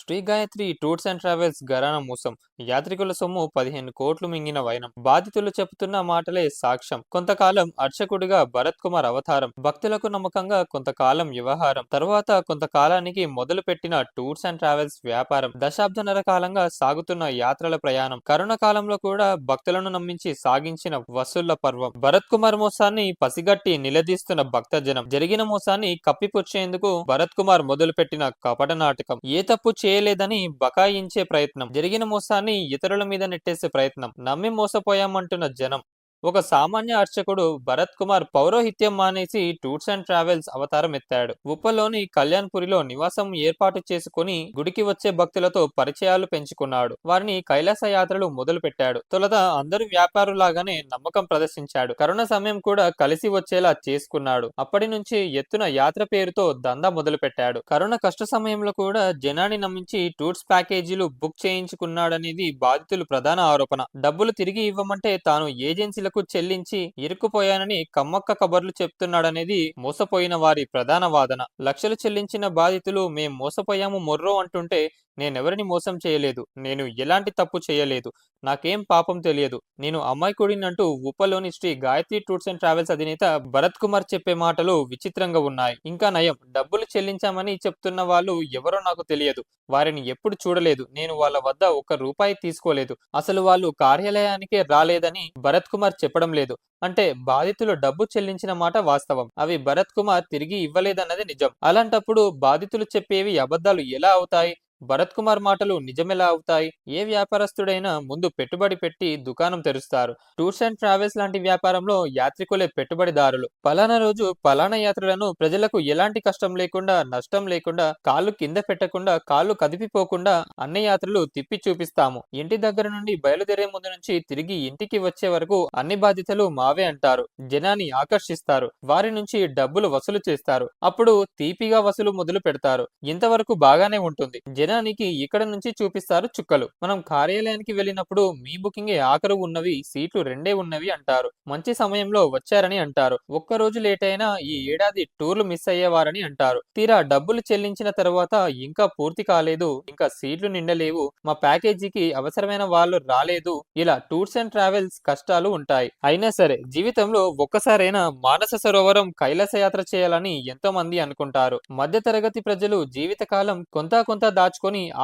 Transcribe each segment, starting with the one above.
Shri Gayatri tours and travels ఘరానా మోసం. యాత్రికుల సొమ్ము 15 కోట్లు మింగిన వైనం. బాధితులు చెబుతున్న మాటలే సాక్ష్యం. కొంతకాలం అర్చకుడిగా భరత్ కుమార్ అవతారం, భక్తులకు నమ్మకంగా కొంతకాలం వ్యవహారం, తరువాత కొంతకాలానికి మొదలుపెట్టిన టూర్స్ అండ్ ట్రావెల్స్ వ్యాపారం, దశాబ్దన్నర కాలంగా సాగుతున్న యాత్రల ప్రయాణం, కరోనా కాలంలో కూడా భక్తులను నమ్మించి సాగించిన వసూళ్ల పర్వం. భరత్ కుమార్ మోసాన్ని పసిగట్టి నిలదీస్తున్న భక్తజనం, జరిగిన మోసాన్ని కప్పిపుచ్చేందుకు భరత్ కుమార్ మొదలుపెట్టిన కపట నాటకం, ఏ తప్పు చేయలేదని బకాయించే ప్రయత్నం, జరిగిన మోసాన్ని ఇతరుల మీద నెట్టేసే ప్రయత్నం, నమ్మి మోసపోయామంటున్న జనం. ఒక సామాన్య అర్చకుడు భరత్ కుమార్ పౌరోహిత్యం మానేసి టూర్స్ అండ్ ట్రావెల్స్ అవతారం ఎత్తాడు. ఉప్పలోని కళ్యాణ్పురిలో నివాసం ఏర్పాటు చేసుకుని గుడికి వచ్చే భక్తులతో పరిచయాలు పెంచుకున్నాడు. వారిని కైలాస యాత్రలు మొదలు పెట్టాడు. తొలుత అందరూ వ్యాపారులాగానే నమ్మకం ప్రదర్శించాడు. కరోనా సమయం కూడా కలిసి వచ్చేలా చేసుకున్నాడు. అప్పటి నుంచి ఎత్తున యాత్ర పేరుతో దందా మొదలు పెట్టాడు. కరోనా కష్ట సమయంలో కూడా జనాన్ని నమ్మించి టూర్స్ ప్యాకేజీలు బుక్ చేయించుకున్నాడనేది బాధితులు ప్రధాన ఆరోపణ. డబ్బులు తిరిగి ఇవ్వమంటే తాను ఏజెన్సీలకు చెల్లించి ఇరుక్కుపోయానని కమ్మక్క కబర్లు చెప్తున్నాడనేది మోసపోయిన వారి ప్రధాన వాదన. లక్షలు చెల్లించిన బాధితులు మేం మోసపోయాము మొర్రో అంటుంటే, నేనెవరిని మోసం చేయలేదు, నేను ఎలాంటి తప్పు చేయలేదు, నాకేం పాపం తెలియదు, నేను అమాయకుడినంటూ ఉప్పలోని Sri Gayatri tours and travels అధినేత భరత్ కుమార్ చెప్పే మాటలు విచిత్రంగా ఉన్నాయి. ఇంకా నయం, డబ్బులు చెల్లించామని చెప్తున్న వాళ్ళు ఎవరో నాకు తెలియదు, వారిని ఎప్పుడు చూడలేదు, నేను వాళ్ళ వద్ద ₹1 తీసుకోలేదు, అసలు వాళ్ళు కార్యాలయానికే రాలేదని భరత్ కుమార్ చెప్పడం లేదు. అంటే బాధితులు డబ్బు చెల్లించిన మాట వాస్తవం, అవి భరత్ కుమార్ తిరిగి ఇవ్వలేదన్నది నిజం. అలాంటప్పుడు బాధితులు చెప్పేవి అబద్ధాలు ఎలా అవుతాయి? భరత్ కుమార్ మాటలు నిజమెలా అవుతాయి? ఏ వ్యాపారస్తుడైనా ముందు పెట్టుబడి పెట్టి దుకాణం తెరుస్తారు. టూర్స్ అండ్ ట్రావెల్స్ లాంటి వ్యాపారంలో యాత్రికులే పెట్టుబడిదారులు. పలానా రోజు పలానా యాత్రలను ప్రజలకు ఎలాంటి కష్టం లేకుండా, నష్టం లేకుండా, కాళ్ళు కింద పెట్టకుండా, కాళ్ళు కదిపిపోకుండా అన్ని యాత్రలు తిప్పి చూపిస్తాము. ఇంటి దగ్గర నుండి బయలుదేరే ముందు నుంచి తిరిగి ఇంటికి వచ్చే వరకు అన్ని బాధ్యతలు మావే అంటారు. జనాన్ని ఆకర్షిస్తారు, వారి నుంచి డబ్బులు వసూలు చేస్తారు, అప్పుడు తీపిగా వసూలు మొదలు పెడతారు. ఇంతవరకు బాగానే ఉంటుంది. జనానికి ఇక్కడ నుంచి చూపిస్తారు చుక్కలు. మనం కార్యాలయానికి వెళ్ళినప్పుడు మీ బుకింగే ఆఖరు ఉన్నవి, సీట్లు 2 ఉన్నవి అంటారు. మంచి సమయంలో వచ్చారని అంటారు. ఒక్కరోజు లేట్ అయినా ఈ ఏడాది టూర్లు మిస్ అయ్యేవారని అంటారు. తీరా డబ్బులు చెల్లించిన తర్వాత ఇంకా పూర్తి కాలేదు, ఇంకా సీట్లు నిండలేవు, మా ప్యాకేజీకి అవసరమైన వాళ్ళు రాలేదు, ఇలా టూర్స్ అండ్ ట్రావెల్స్ కష్టాలు ఉంటాయి. అయినా సరే జీవితంలో ఒక్కసారైనా మానస సరోవరం కైలాస యాత్ర చేయాలని ఎంతో మంది అనుకుంటారు. మధ్య తరగతి ప్రజలు జీవితకాలం కొంత దాచుకొని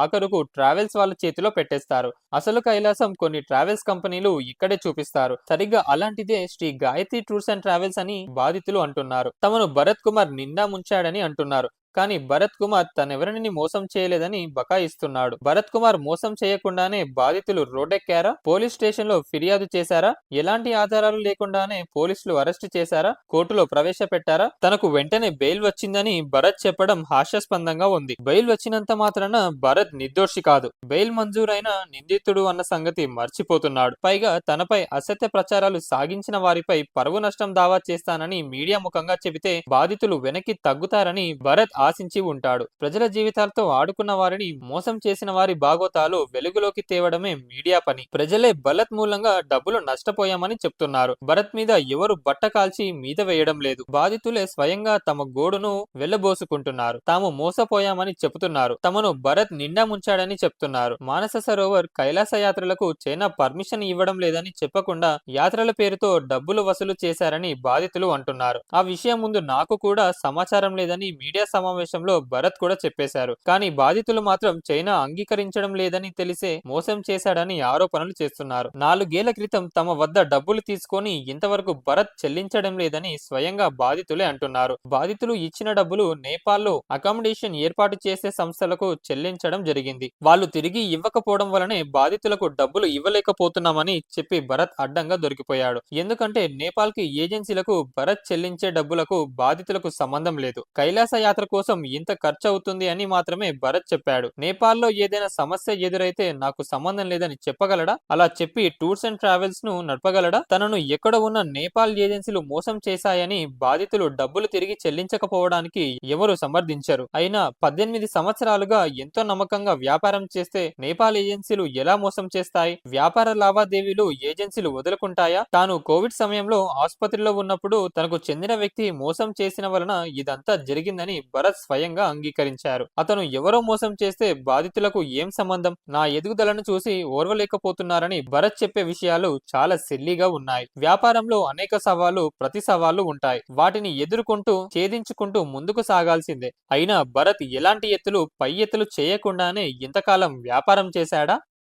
ఆఖరుకు ట్రావెల్స్ వాళ్ళ చేతిలో పెట్టేస్తారు. అసలు కైలాసం కొన్ని ట్రావెల్స్ కంపెనీలు ఇక్కడే చూపిస్తారు. సరిగ్గా అలాంటిదే Shri Gayatri tours and travels అని బాధితులు అంటున్నారు. తమను భరత్ కుమార్ నిండా ముంచాడని అంటున్నారు. కానీ భరత్ కుమార్ తనెవరిని మోసం చేయలేదని బకాయిస్తున్నాడు. భరత్ కుమార్ మోసం చేయకుండానే బాధితులు రోడ్డెక్కారా? పోలీస్ స్టేషన్ లో ఫిర్యాదు చేశారా? ఎలాంటి ఆధారాలు లేకుండానే పోలీసులు అరెస్టు చేశారా? కోర్టులో ప్రవేశపెట్టారా? తనకు వెంటనే బెయిల్ వచ్చిందని భరత్ చెప్పడం హాస్యాస్పదంగా ఉంది. బెయిల్ వచ్చినంత మాత్రాన భరత్ నిర్దోషి కాదు, బెయిల్ మంజూరైన నిందితుడు అన్న సంగతి మర్చిపోతున్నాడు. పైగా తనపై అసత్య ప్రచారాలు సాగించిన వారిపై పరువు నష్టం దావా చేస్తానని మీడియా ముఖంగా చెబితే బాధితులు వెనక్కి తగ్గుతారని భరత్ ఆశించి ఉంటాడు. ప్రజల జీవితాలతో ఆడుకున్న వారిని, మోసం చేసిన వారి బాగోతాలు వెలుగులోకి తేవడమే మీడియా పని. ప్రజలే భరత్ మూలంగా డబ్బులు నష్టపోయామని చెప్తున్నారు. భరత్ మీద ఎవరు బట్ట కాల్చి మీద వేయడం లేదు. బాధితులే స్వయంగా తమ గోడును వెళ్లబోసుకుంటున్నారు. తాము మోసపోయామని చెబుతున్నారు. తమను భరత్ నిండా ముంచాడని చెప్తున్నారు. మానస సరోవర్ కైలాస యాత్రలకు చైనా పర్మిషన్ ఇవ్వడం లేదని చెప్పకుండా యాత్రల పేరుతో డబ్బులు వసూలు చేశారని బాధితులు అంటున్నారు. ఆ విషయం ముందు నాకు కూడా సమాచారం లేదని మీడియా సమావేశంలో భరత్ కూడా చెప్పేశారు. కానీ బాధితులు మాత్రం చైనా అంగీకరించడం లేదని తెలిసే మోసం చేశాడని ఆరోపణలు చేస్తున్నారు. 4 ఏళ్ల క్రితం తమ వద్ద డబ్బులు తీసుకొని ఇంతవరకు భరత్ చెల్లించడం లేదని స్వయంగా బాధితులే అంటున్నారు. బాధితులు ఇచ్చిన డబ్బులు నేపాల్లో అకామిడేషన్ ఏర్పాటు చేసే సంస్థలకు చెల్లించడం జరిగింది. వాళ్ళు తిరిగి ఇవ్వకపోవడం వలనే బాధితులకు డబ్బులు ఇవ్వలేకపోతున్నామని చెప్పి భరత్ అడ్డంగా దొరికిపోయాడు. ఎందుకంటే నేపాల్ కి ఏజెన్సీలకు భరత్ చెల్లించే డబ్బులకు బాధితులకు సంబంధం లేదు. కైలాస యాత్ర కోసం ఇంత ఖర్చు అవుతుంది అని మాత్రమే భరత్ చెప్పాడు. నేపాల్లో ఏదైనా సమస్య ఎదురైతే నాకు సంబంధం లేదని చెప్పగలడా? అలా చెప్పి టూర్స్ అండ్ ట్రావెల్స్ ను నడపగలడా? తనను ఎక్కడ ఉన్న నేపాల్ ఏజెన్సీలు మోసం చేశాయని బాధితులు డబ్బులు తిరిగి చెల్లించకపోవడానికి ఎవరు సమర్థించరు. అయినా 18 సంవత్సరాలుగా ఎంతో నమ్మకంగా వ్యాపారం చేస్తే నేపాల్ ఏజెన్సీలు ఎలా మోసం చేస్తాయి? వ్యాపార లావాదేవీలు ఏజెన్సీలు వదులుకుంటాయా? తాను కోవిడ్ సమయంలో ఆసుపత్రిలో ఉన్నప్పుడు తనకు చెందిన వ్యక్తి మోసం చేసిన వలన ఇదంతా జరిగిందని భరత్ స్వయంగా అంగీకరించారు. అతను ఎవరో మోసం చేస్తే బాధితులకు ఏం సంబంధం, నా ఎదుగుదలను చూసి ఓర్వలేకపోతున్నారని భరత్ చెప్పే విషయాలు చాలా సిల్లీగా ఉన్నాయి. వ్యాపారంలో అనేక సవాళ్లు, ప్రతి సవాళ్లు ఉంటాయి. వాటిని ఎదుర్కొంటూ ఛేదించుకుంటూ ముందుకు సాగాల్సిందే. అయినా భరత్ ఎలాంటి ఎత్తులు, పై ఎత్తులు చేయకుండానే ఇంతకాలం వ్యాపారం చేశాడా?